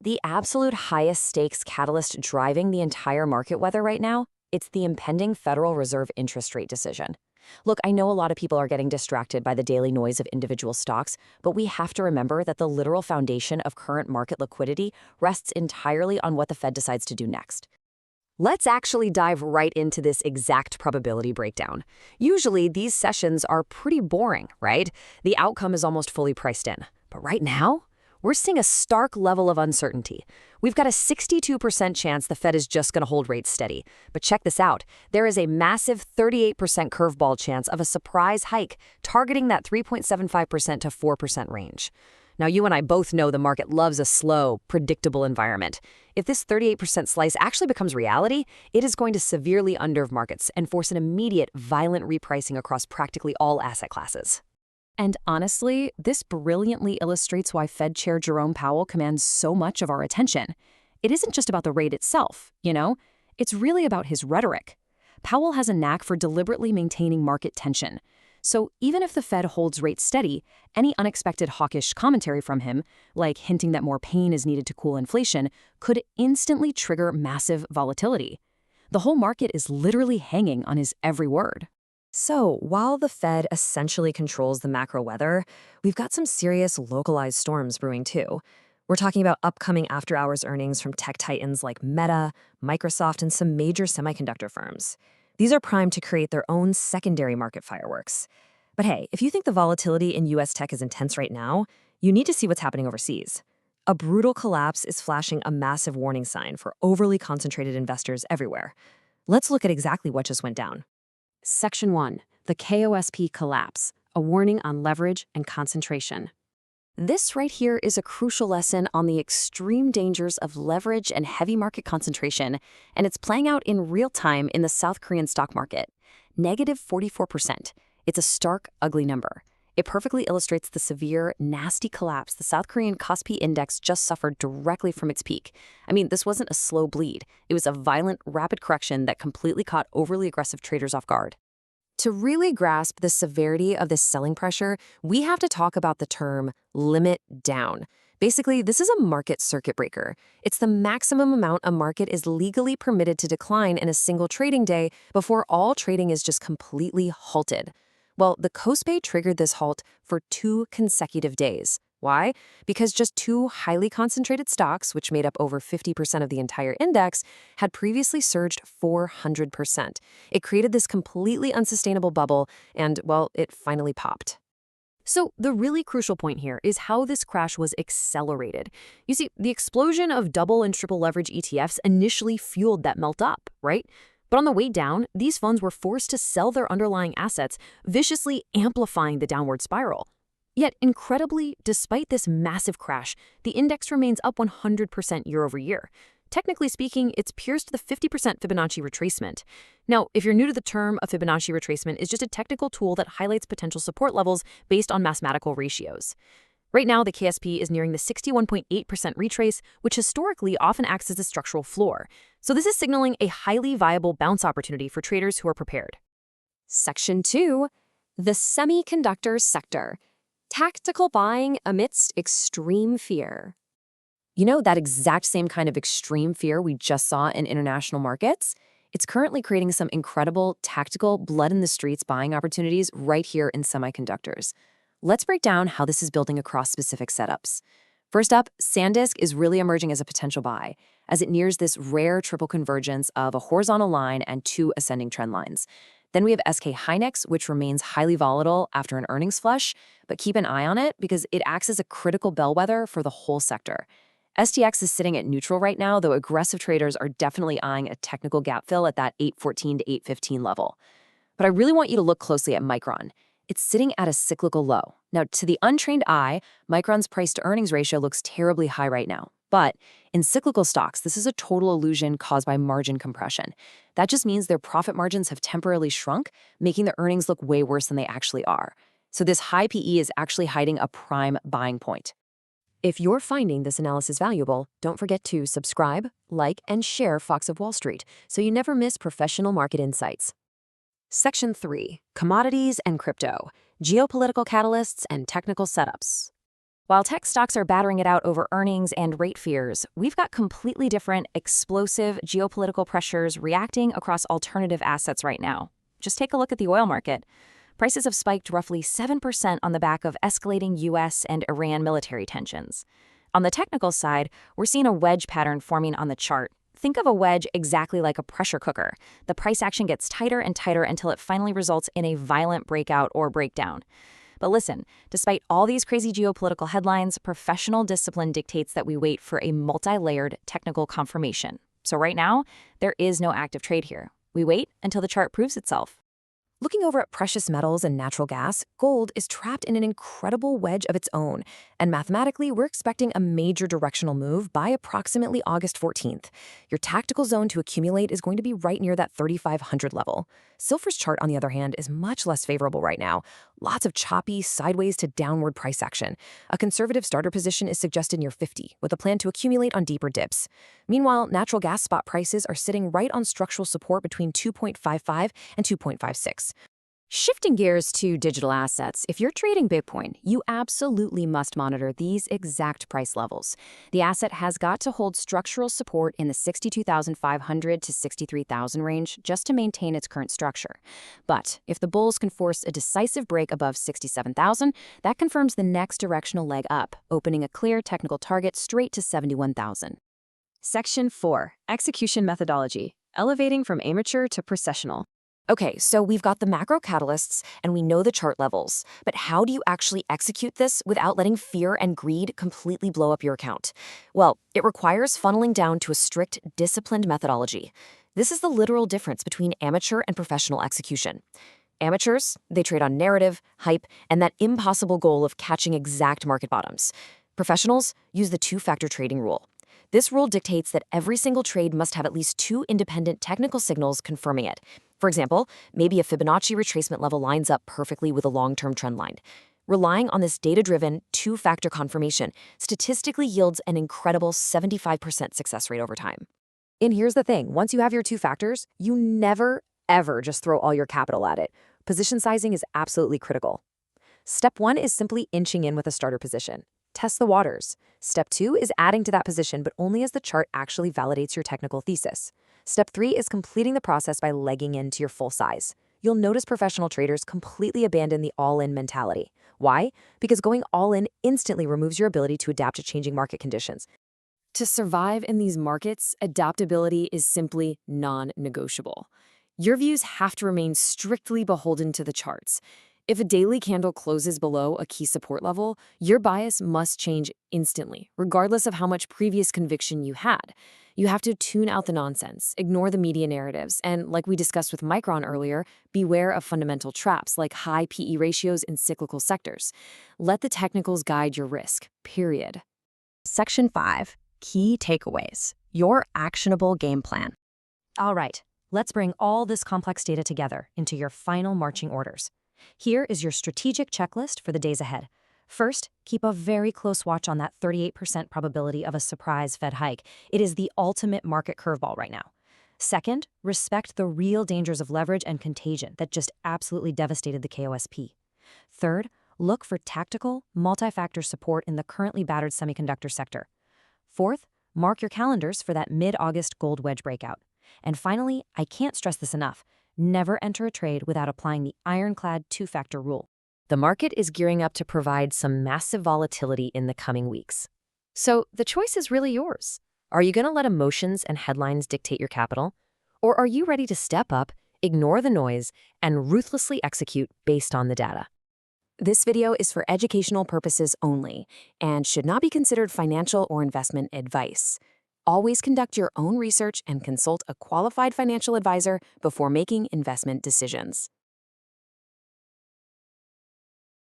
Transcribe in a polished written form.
The absolute highest stakes catalyst driving the entire market weather right now, it's the impending Federal Reserve interest rate decision. Look, I know a lot of people are getting distracted by the daily noise of individual stocks, but we have to remember that the literal foundation of current market liquidity rests entirely on what the Fed decides to do next. Let's actually dive right into this exact probability breakdown. Usually, these sessions are pretty boring, right? The outcome is almost fully priced in. But right now, we're seeing a stark level of uncertainty. We've got a 62% chance the Fed is just going to hold rates steady. But check this out. There is a massive 38% curveball chance of a surprise hike, targeting that 3.75% to 4% range. Now, you and I both know the market loves a slow, predictable environment. If this 38% slice actually becomes reality, it is going to severely undervalue markets and force an immediate, violent repricing across practically all asset classes. And honestly, this brilliantly illustrates why Fed Chair Jerome Powell commands so much of our attention. It isn't just about the rate itself, It's really about his rhetoric. Powell has a knack for deliberately maintaining market tension. So even if the Fed holds rates steady, any unexpected hawkish commentary from him, like hinting that more pain is needed to cool inflation, could instantly trigger massive volatility. The whole market is literally hanging on his every word. So, while the Fed essentially controls the macro weather, we've got some serious localized storms brewing too. We're talking about upcoming after-hours earnings from tech titans like Meta, Microsoft, and some major semiconductor firms. These are primed to create their own secondary market fireworks. But hey, if you think the volatility in US tech is intense right now, you need to see what's happening overseas. A brutal collapse is flashing a massive warning sign for overly concentrated investors everywhere. Let's look at exactly what just went down. Section 1. The KOSPI collapse, a warning on leverage and concentration. This right here is a crucial lesson on the extreme dangers of leverage and heavy market concentration, and it's playing out in real time in the South Korean stock market. Negative 44%. It's a stark, ugly number. It perfectly illustrates the severe, nasty collapse the South Korean KOSPI index just suffered directly from its peak. I mean, this wasn't a slow bleed. It was a violent, rapid correction that completely caught overly aggressive traders off guard. To really grasp the severity of this selling pressure, we have to talk about the term limit down. Basically, this is a market circuit breaker. It's the maximum amount a market is legally permitted to decline in a single trading day before all trading is just completely halted. Well, the KOSPI triggered this halt for 2 consecutive days. Why? Because just 2 highly concentrated stocks, which made up over 50% of the entire index, had previously surged 400%. It created this completely unsustainable bubble, and, well, it finally popped. So the really crucial point here is how this crash was accelerated. You see, the explosion of double and triple leverage ETFs initially fueled that melt up, right? But on the way down, these funds were forced to sell their underlying assets, viciously amplifying the downward spiral. Yet, incredibly, despite this massive crash, the index remains up 100% year over year. Technically speaking, it's pierced the 50% Fibonacci retracement. Now, if you're new to the term, a Fibonacci retracement is just a technical tool that highlights potential support levels based on mathematical ratios. Right now, the KSP is nearing the 61.8% retrace, which historically often acts as a structural floor. So this is signaling a highly viable bounce opportunity for traders who are prepared. Section 2. The Semiconductor sector. Tactical buying amidst extreme fear. You know that exact same kind of extreme fear we just saw in international markets? It's currently creating some incredible tactical blood-in-the-streets buying opportunities right here in semiconductors. Let's break down how this is building across specific setups. First up, SanDisk is really emerging as a potential buy, as it nears this rare triple convergence of a horizontal line and 2 ascending trend lines. Then we have SK Hynix, which remains highly volatile after an earnings flush, but keep an eye on it because it acts as a critical bellwether for the whole sector. STX is sitting at neutral right now, though aggressive traders are definitely eyeing a technical gap fill at that 814 to 815 level. But I really want you to look closely at Micron. It's sitting at a cyclical low. Now, to the untrained eye, Micron's price-to-earnings ratio looks terribly high right now. But in cyclical stocks, this is a total illusion caused by margin compression. That just means their profit margins have temporarily shrunk, making the earnings look way worse than they actually are. So this high PE is actually hiding a prime buying point. If you're finding this analysis valuable, don't forget to subscribe, like, and share Fox of Wall Street so you never miss professional market insights. Section 3. Commodities and Crypto. Geopolitical Catalysts and Technical Setups. While tech stocks are battering it out over earnings and rate fears, we've got completely different, explosive geopolitical pressures reacting across alternative assets right now. Just take a look at the oil market. Prices have spiked roughly 7% on the back of escalating US and Iran military tensions. On the technical side, we're seeing a wedge pattern forming on the chart. Think of a wedge exactly like a pressure cooker. The price action gets tighter and tighter until it finally results in a violent breakout or breakdown. But listen, despite all these crazy geopolitical headlines, professional discipline dictates that we wait for a multi-layered technical confirmation. So right now, there is no active trade here. We wait until the chart proves itself. Looking over at precious metals and natural gas, gold is trapped in an incredible wedge of its own, and mathematically, we're expecting a major directional move by approximately August 14th. Your tactical zone to accumulate is going to be right near that 3,500 level. Silver's chart, on the other hand, is much less favorable right now. Lots of choppy, sideways to downward price action. A conservative starter position is suggested near 50, with a plan to accumulate on deeper dips. Meanwhile, natural gas spot prices are sitting right on structural support between 2.55 and 2.56. Shifting gears to digital assets, if you're trading Bitcoin, you absolutely must monitor these exact price levels. The asset has got to hold structural support in the 62,500 to 63,000 range just to maintain its current structure. But if the bulls can force a decisive break above 67,000, that confirms the next directional leg up, opening a clear technical target straight to 71,000. Section 4. Execution Methodology. Elevating from amateur to processional. Okay, so we've got the macro catalysts and we know the chart levels, but how do you actually execute this without letting fear and greed completely blow up your account? Well, it requires funneling down to a strict, disciplined methodology. This is the literal difference between amateur and professional execution. Amateurs, they trade on narrative, hype, and that impossible goal of catching exact market bottoms. Professionals use the two-factor trading rule. This rule dictates that every single trade must have at least two independent technical signals confirming it. For example, maybe a Fibonacci retracement level lines up perfectly with a long-term trend line. Relying on this data-driven, two-factor confirmation statistically yields an incredible 75% success rate over time. And here's the thing, once you have your two factors, you never, ever just throw all your capital at it. Position sizing is absolutely critical. Step 1 is simply inching in with a starter position. Test the waters. Step 2 is adding to that position, but only as the chart actually validates your technical thesis. Step 3 is completing the process by legging into your full size. You'll notice professional traders completely abandon the all-in mentality. Why? Because going all in instantly removes your ability to adapt to changing market conditions. To survive in these markets, adaptability is simply non-negotiable. Your views have to remain strictly beholden to the charts. If a daily candle closes below a key support level, your bias must change instantly, regardless of how much previous conviction you had. You have to tune out the nonsense, ignore the media narratives, and, like we discussed with Micron earlier, beware of fundamental traps like high PE ratios in cyclical sectors. Let the technicals guide your risk, period. Section 5. Key takeaways. Your actionable game plan. All right, let's bring all this complex data together into your final marching orders. Here is your strategic checklist for the days ahead. First, keep a very close watch on that 38% probability of a surprise Fed hike. It is the ultimate market curveball right now. Second, respect the real dangers of leverage and contagion that just absolutely devastated the KOSP. Third, look for tactical, multi-factor support in the currently battered semiconductor sector. Fourth, mark your calendars for that mid-August gold wedge breakout. And finally, I can't stress this enough, never enter a trade without applying the ironclad two-factor rule. The market is gearing up to provide some massive volatility in the coming weeks. So the choice is really yours. Are you going to let emotions and headlines dictate your capital? Or are you ready to step up, ignore the noise, and ruthlessly execute based on the data? This video is for educational purposes only and should not be considered financial or investment advice. Always conduct your own research and consult a qualified financial advisor before making investment decisions.